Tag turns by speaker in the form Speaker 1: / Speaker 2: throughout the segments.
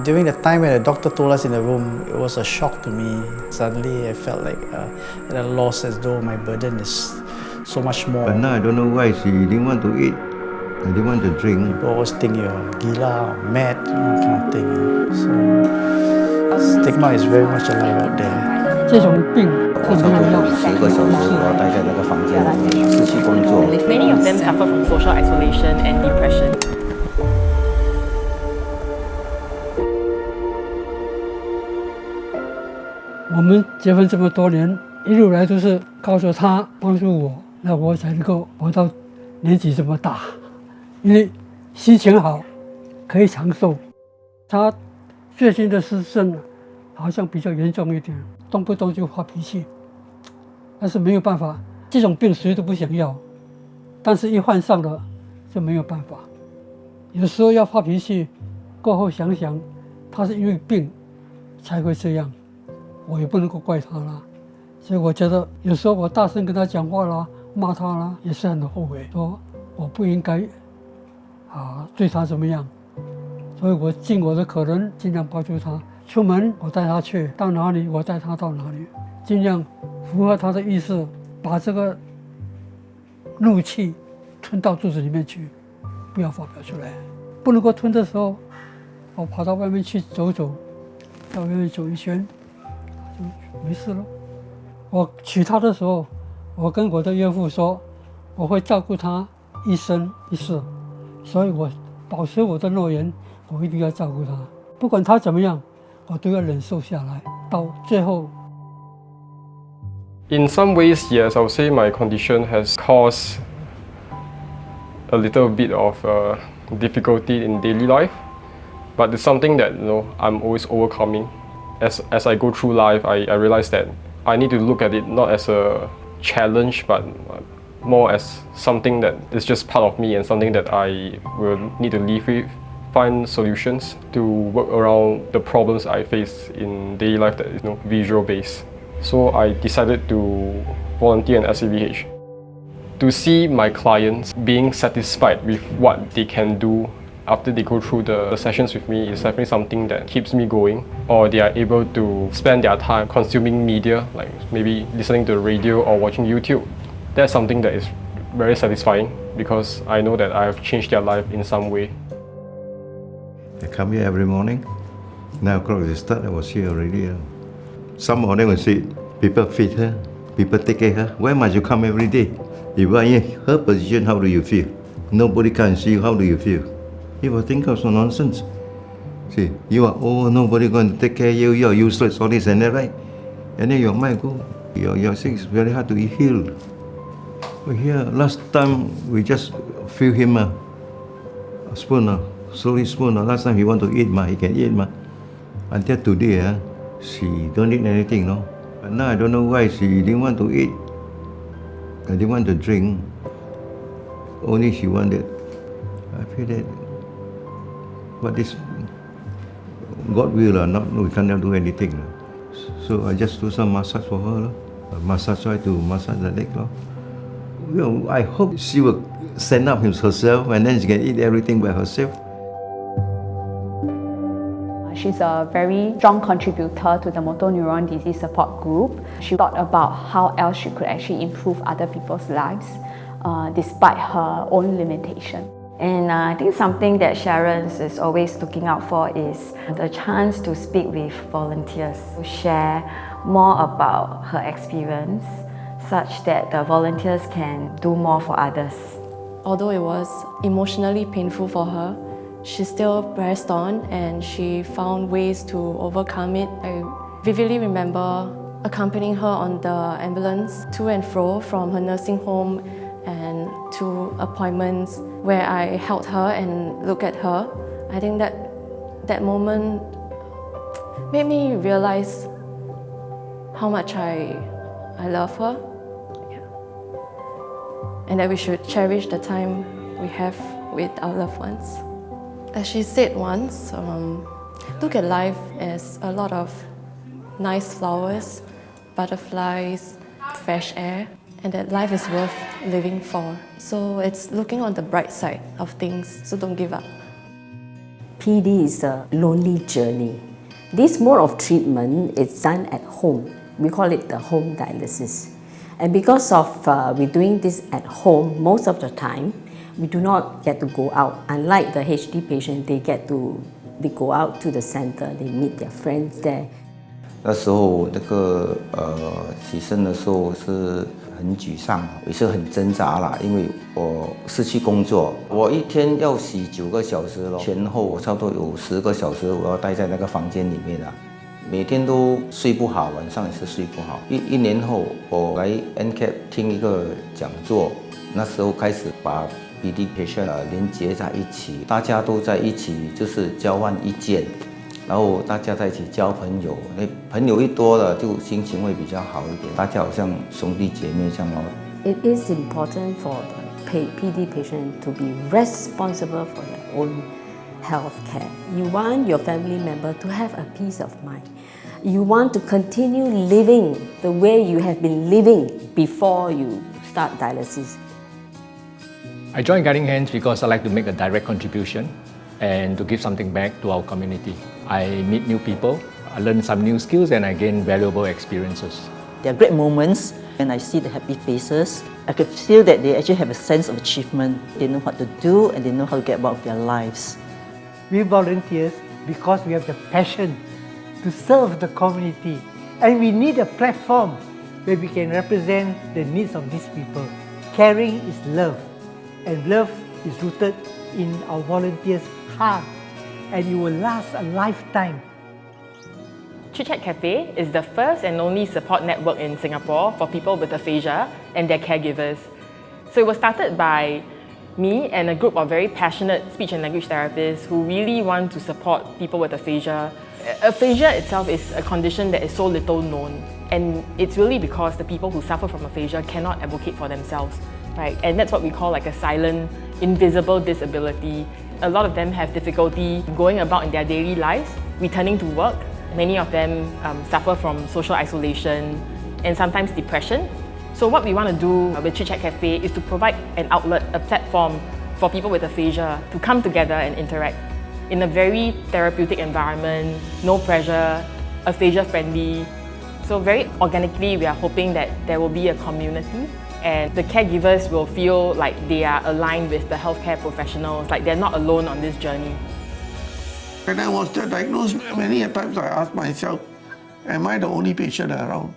Speaker 1: During the time when the doctor told us in the room, it was a shock to me. Suddenly I felt like at a loss, as though my burden is so much more.
Speaker 2: But now I don't know why she didn't want to eat, I didn't want to drink.
Speaker 1: People always think you're gila or mad, kind of thing. So stigma is very much alive out there.
Speaker 3: 这种病是没有药
Speaker 4: 10个小时我待在那个房间里面，失去工作。
Speaker 5: Many of them suffer from social isolation and depression.
Speaker 3: 我们结婚这么多年，一路来都是靠着他帮助我，那我才能够活到年纪这么大。因为心情好，可以长寿。他最近的失症好像比较严重一点，动不动就发脾气。但是没有办法，这种病谁都不想要，但是一患上了就没有办法。有时候要发脾气，过后想想，他是因为病才会这样。我也不能够怪他啦，所以我觉得有时候我大声跟他讲话啦，骂他啦，也是很后悔，说我不应该对他怎么样，所以我尽我的可能，尽量帮助他。出门我带他去，到哪里我带他到哪里，尽量符合他的意思，把这个怒气吞到肚子里面去，不要发表出来。不能够吞的时候，我跑到外面去走走，到外面走一圈。没事了。我娶她的时候，我跟我的岳父说，我会照顾她一生一世，所以我保持我的诺言，我一定要照顾她，不管她怎么样，我都要忍受下来，到最后。
Speaker 6: In some ways, yes, I would say my condition has caused a little bit of difficulty in daily life, but it's something that I'm always overcoming. As I go through life, I realize that I need to look at it not as a challenge, but more as something that is just part of me and something that I will need to live with, find solutions to work around the problems I face in daily life that is visual based. So I decided to volunteer in SPAA. To see my clients being satisfied with what they can do after they go through the sessions with me is definitely something that keeps me going, or they are able to spend their time consuming media, like maybe listening to the radio or watching YouTube. That's something that is very satisfying because I know that I have changed their life in some way.
Speaker 2: I come here every morning. 9 o'clock they start, I was here already. Some of them will say, people feed her, people take care of her. Why must you come every day? If you are in her position, how do you feel? Nobody can see you, how do you feel? People think of some nonsense. See, you are old, nobody going to take care of you, you are useless, all this and that, right? And then your mind go, your sick is very hard to heal. But here, last time we just fill him a spoon, slowly spoon. Last time he want to eat, he can eat. Until today, she don't eat anything, no? But now I don't know why she didn't want to eat. I didn't want to drink. Only she wanted. I feel that. But this, God will, we cannot do anything. So I just do some massage for her. Massage, try to massage the leg. Well, I hope she will stand up herself and then she can eat everything by herself.
Speaker 7: She's a very strong contributor to the motor neuron disease support group. She thought about how else she could actually improve other people's lives despite her own limitations.
Speaker 8: And I think something that Sharon is always looking out for is the chance to speak with volunteers, to share more about her experience such that the volunteers can do more for others.
Speaker 9: Although it was emotionally painful for her, she still pressed on and she found ways to overcome it. I vividly remember accompanying her on the ambulance to and fro from her nursing home and to appointments where I held her and looked at her. I think that moment made me realize how much I love her, and that we should cherish the time we have with our loved ones. As she said once, look at life as a lot of nice flowers, butterflies, fresh air, and that life is worth living for. So it's looking on the bright side of things, so don't give up.
Speaker 10: PD is a lonely journey. This mode of treatment is done at home. We call it the home dialysis. And because of we're doing this at home most of the time, we do not get to go out. Unlike the HD patient, they go out to the center, they meet their friends there.
Speaker 4: 那时候洗肾的时候是很沮丧，也是很挣扎啦，因为我失去工作，我一天要洗9个小时咯，前后我差不多有10个小时我要待在那个房间里面啦，每天都睡不好，晚上也是睡不好。一年后，我来 NCAP 听一个讲座，那时候开始把 PD patient 连接在一起，大家都在一起，就是交换意见，然后大家在一起交朋友，朋友一多了，就心情会比较好一点，大家好像兄弟姐妹这样咯。
Speaker 10: It is important for the PD patient to be responsible for their own health care. You want your family member to have a peace of mind. You want to continue living the way you have been living before you start dialysis.
Speaker 11: I joined Guiding Hands because I like to make a direct contribution and to give something back to our community. I meet new people, I learn some new skills, and I gain valuable experiences.
Speaker 12: There are great moments when I see the happy faces. I could feel that they actually have a sense of achievement. They know what to do and they know how to get about with their lives.
Speaker 3: We volunteers because we have the passion to serve the community, and we need a platform where we can represent the needs of these people. Caring is love, and love is rooted in our volunteers' heart, and it will last a lifetime.
Speaker 5: Chit Chat Cafe is the first and only support network in Singapore for people with aphasia and their caregivers. So it was started by me and a group of very passionate speech and language therapists who really want to support people with aphasia. Aphasia itself is a condition that is so little known, and it's really because the people who suffer from aphasia cannot advocate for themselves, right? And that's what we call like a silent, invisible disability. A lot of them have difficulty going about in their daily lives, returning to work. Many of them suffer from social isolation and sometimes depression. So what we want to do with Chit Chat Cafe is to provide an outlet, a platform for people with aphasia to come together and interact in a very therapeutic environment, no pressure, aphasia-friendly. So very organically, we are hoping that there will be a community and the caregivers will feel like they are aligned with the healthcare professionals, like they're not alone on this journey.
Speaker 13: When I was diagnosed, many times I asked myself, am I the only patient around?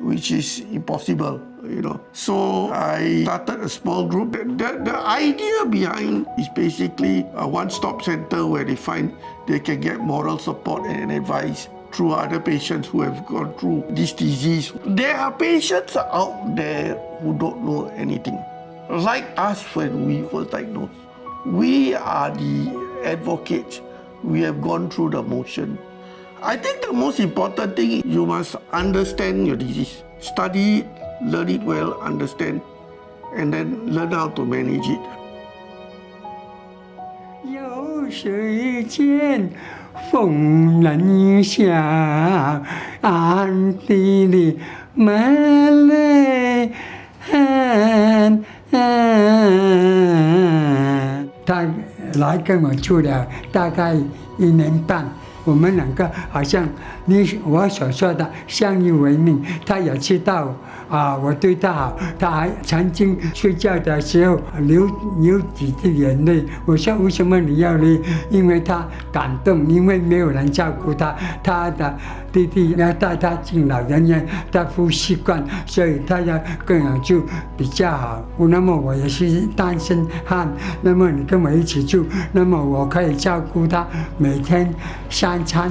Speaker 13: Which is impossible, you know. So I started a small group. The idea behind is basically a one-stop center where they can get moral support and advice through other patients who have gone through this disease. There are patients out there who don't know anything. Like us when we were diagnosed. We are the advocates. We have gone through the motion. I think the most important thing is you must understand your disease. Study it, learn it well, understand, and then learn how to manage it.
Speaker 3: 有谁见风冷下，暗地里满泪痕。他来跟我住了大概1年半。我们两个好像我所说的相依为命，他也知道我对他好，他还曾经睡觉的时候流几滴眼泪。我说为什么你要流？因为他感动，因为没有人照顾他，他的弟弟要带他进老人院，他不习惯，所以他要跟我住比较好。那么我也是单身汉，那么你跟我一起住，那么我可以照顾他，每天3餐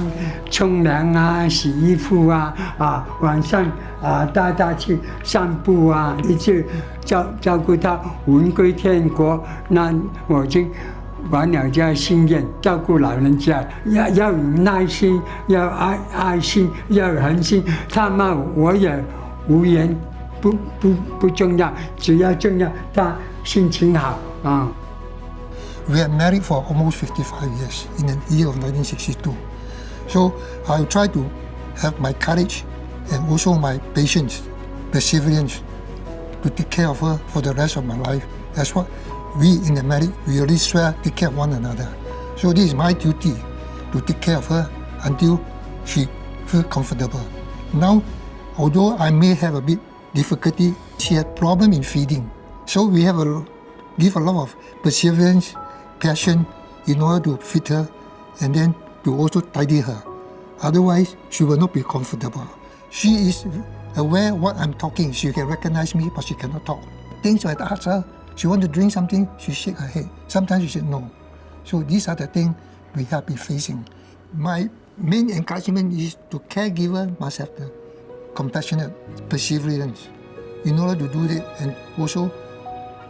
Speaker 3: 冲凉啊，洗衣服啊，晚上带他去散步啊，一直照顾他魂归天国。那我已经完了这个心愿，照顾老人家要有耐心，要爱心，要有恒心。他骂我也无言，不重要，只要重要他心情好啊。
Speaker 14: We are married for almost 55 years in the year of 1962. So I try to have my courage and also my patience, perseverance to take care of her for the rest of my life. That's what we in the marriage, we really swear to take care of one another. So So this is my duty to take care of her until she feels comfortable. Now, although I may have a bit difficulty, she had problem in feeding. So we have give a lot of perseverance, passion in order to feed her and then to also tidy her. Otherwise, she will not be comfortable. She is aware what I'm talking. She can recognize me, but she cannot talk. Things like ask her, she want to drink something, she shake her head. Sometimes she said no. So these are the things we have been facing. My main encouragement is the caregiver must have the compassionate perseverance in order to do it, and also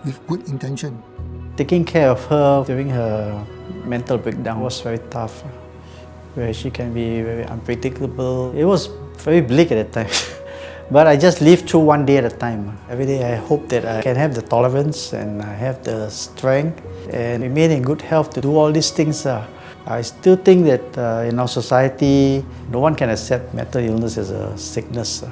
Speaker 14: with good intention.
Speaker 1: Taking care of her during her mental breakdown was very tough, where she can be very unpredictable. It was very bleak at that time. But I just lived through one day at a time. Every day I hope that I can have the tolerance and I have the strength and remain in good health to do all these things. I still think that in our society, no one can accept mental illness as a sickness.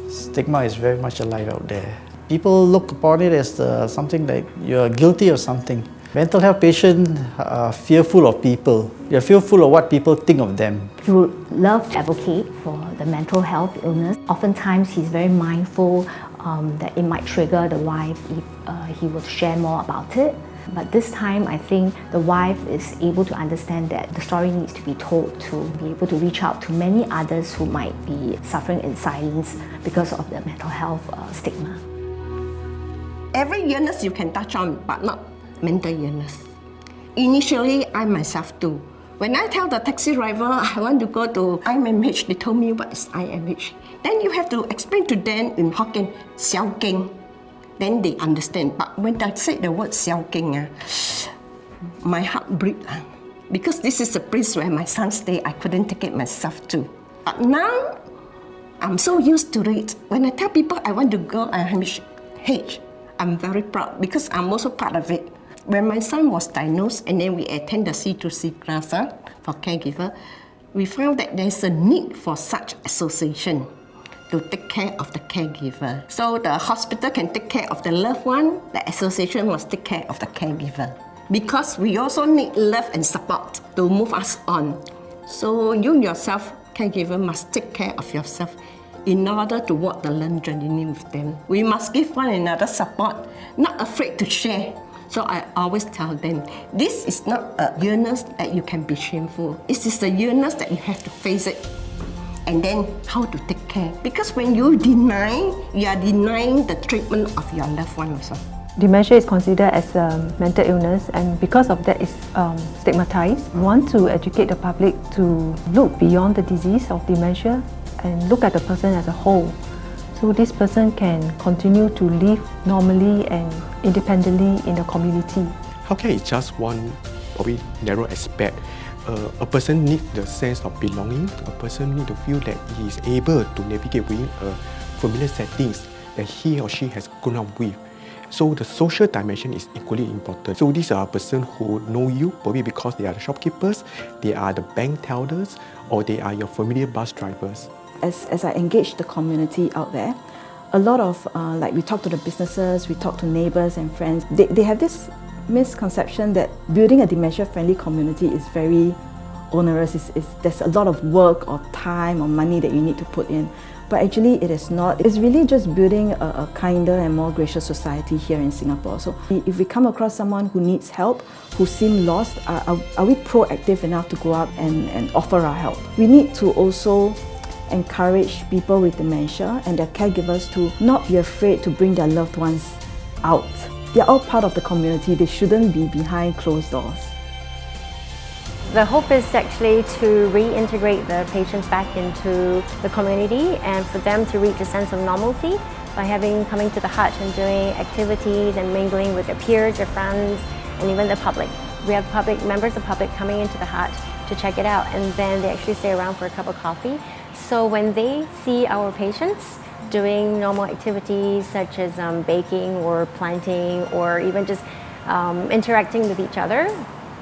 Speaker 1: Stigma is very much alive out there. People look upon it as something like you're guilty of something. Mental health patients are fearful of people. They're fearful of what people think of them.
Speaker 15: He would love to advocate for the mental health illness. Oftentimes he's very mindful that it might trigger the wife if he would share more about it. But this time I think the wife is able to understand that the story needs to be told to be able to reach out to many others who might be suffering in silence because of the mental health stigma.
Speaker 16: Every illness you can touch on, but not mental illness. Initially, I myself too. When I tell the taxi driver I want to go to IMH, they told me what is IMH. Then you have to explain to them in Hokkien, Xiao Geng. Then they understand. But when I say the word Xiao Geng, my heart breaks. Because this is the place where my son stay, I couldn't take it myself too. But now, I'm so used to it. When I tell people I want to go IMH, I'm very proud because I'm also part of it. When my son was diagnosed and then we attend the C2C class for caregiver, we found that there's a need for such association to take care of the caregiver. So the hospital can take care of the loved one, the association must take care of the caregiver. Because we also need love and support to move us on. So you yourself, caregiver, must take care of yourself in order to walk the learning journey with them. We must give one another support, not afraid to share. So I always tell them, this is not a illness that you can be shameful. It is a illness that you have to face it. And then how to take care. Because when you deny, you are denying the treatment of your loved one also.
Speaker 17: Dementia is considered as a mental illness, and because of that it's stigmatized. We want to educate the public to look beyond the disease of dementia and look at the person as a whole. So this person can continue to live normally and independently in the community.
Speaker 18: Healthcare is just one probably narrow aspect. A person needs the sense of belonging. A person needs to feel that he is able to navigate within familiar settings that he or she has grown up with. So the social dimension is equally important. So these are a person who know you, probably because they are the shopkeepers, they are the bank tellers, or they are your familiar bus drivers.
Speaker 12: As I engage the community out there, a lot of, like we talk to the businesses, we talk to neighbors and friends, they have this misconception that building a dementia-friendly community is very onerous. There's a lot of work or time or money that you need to put in. But actually it is not. It's really just building a kinder and more gracious society here in Singapore. So if we come across someone who needs help, who seem lost, are we proactive enough to go up and offer our help? We need to also encourage people with dementia and their caregivers to not be afraid to bring their loved ones out. They're all part of the community. They shouldn't be behind closed doors.
Speaker 19: The hope is actually to reintegrate the patients back into the community and for them to reach a sense of normalcy by coming to the hut and doing activities and mingling with their peers, their friends, and even the public. We have members of the public coming into the hut to check it out, and then they actually stay around for a cup of coffee. So when they see our patients doing normal activities such as baking or planting or even just interacting with each other,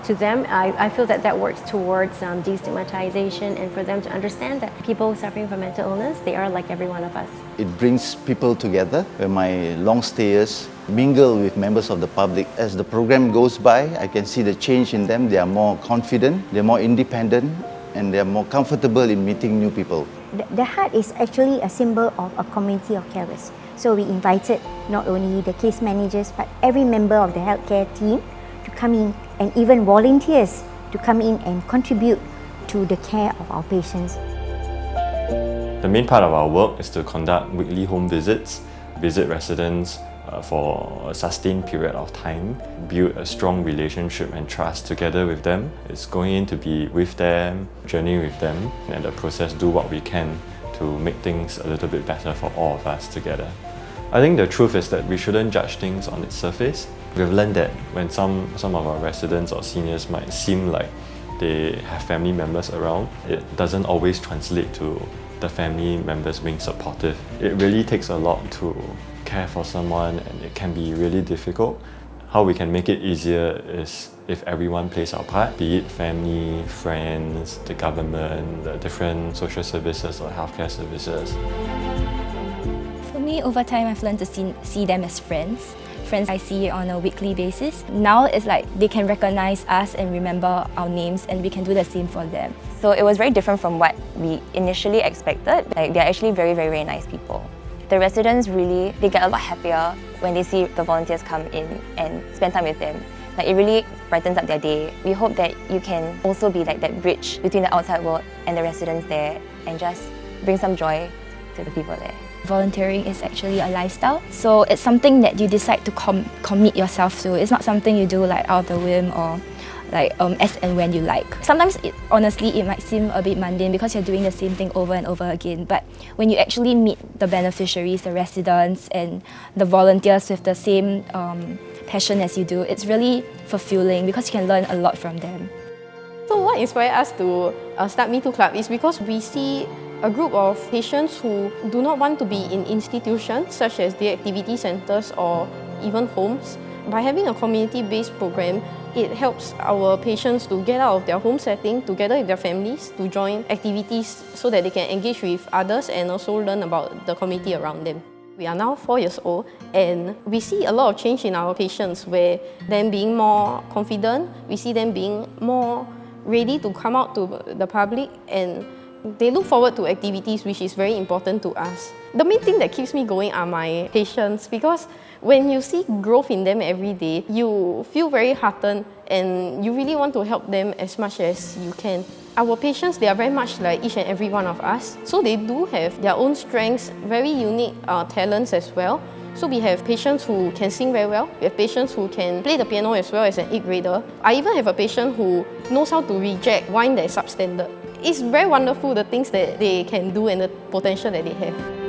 Speaker 19: To them, I feel that that works towards destigmatization and for them to understand that people suffering from mental illness, they are like every one of us.
Speaker 20: It brings people together. Where my long stayers mingle with members of the public. As the program goes by, I can see the change in them. They are more confident, they're more independent, and they're more comfortable in meeting new people.
Speaker 15: The heart is actually a symbol of a community of carers. So we invited not only the case managers, but every member of the healthcare team to come in, and even volunteers to come in and contribute to the care of our patients.
Speaker 21: The main part of our work is to conduct weekly home visits, visit residents for a sustained period of time, build a strong relationship and trust together with them. It's going in to be with them, journey with them, and in the process do what we can to make things a little bit better for all of us together. I think the truth is that we shouldn't judge things on its surface. We've learned that when some of our residents or seniors might seem like they have family members around, it doesn't always translate to the family members being supportive. It really takes a lot to care for someone, and it can be really difficult. How we can make it easier is if everyone plays our part, be it family, friends, the government, the different social services or healthcare services.
Speaker 22: For me, over time, I've learned to see them as friends. Friends I see on a weekly basis. Now it's like they can recognize us and remember our names, and we can do the same for them.
Speaker 23: So it was very different from what we initially expected. Like, they're actually very, very, very nice people. The residents really, they get a lot happier when they see the volunteers come in and spend time with them. Like, it really brightens up their day. We hope that you can also be like that bridge between the outside world and the residents there, and just bring some joy to the people there.
Speaker 22: Volunteering is actually a lifestyle, so it's something that you decide to commit yourself to. It's not something you do like out of the whim or like as and when you like. Sometimes, honestly, it might seem a bit mundane because you're doing the same thing over and over again. But when you actually meet the beneficiaries, the residents, and the volunteers with the same passion as you do, it's really fulfilling because you can learn a lot from them.
Speaker 24: So what inspired us to start Me Too Club is because we see a group of patients who do not want to be in institutions such as the activity centres or even homes. By having a community-based program, it helps our patients to get out of their home setting together with their families to join activities so that they can engage with others and also learn about the community around them. We are now 4 years old, and we see a lot of change in our patients, where them being more confident, we see them being more ready to come out to the public, and they look forward to activities, which is very important to us. The main thing that keeps me going are my patients, because when you see growth in them every day, you feel very heartened and you really want to help them as much as you can. Our patients, they are very much like each and every one of us. So they do have their own strengths, very unique talents as well. So we have patients who can sing very well. We have patients who can play the piano as well as an 8th grader. I even have a patient who knows how to reject wine that is substandard. It's very wonderful, the things that they can do and the potential that they have.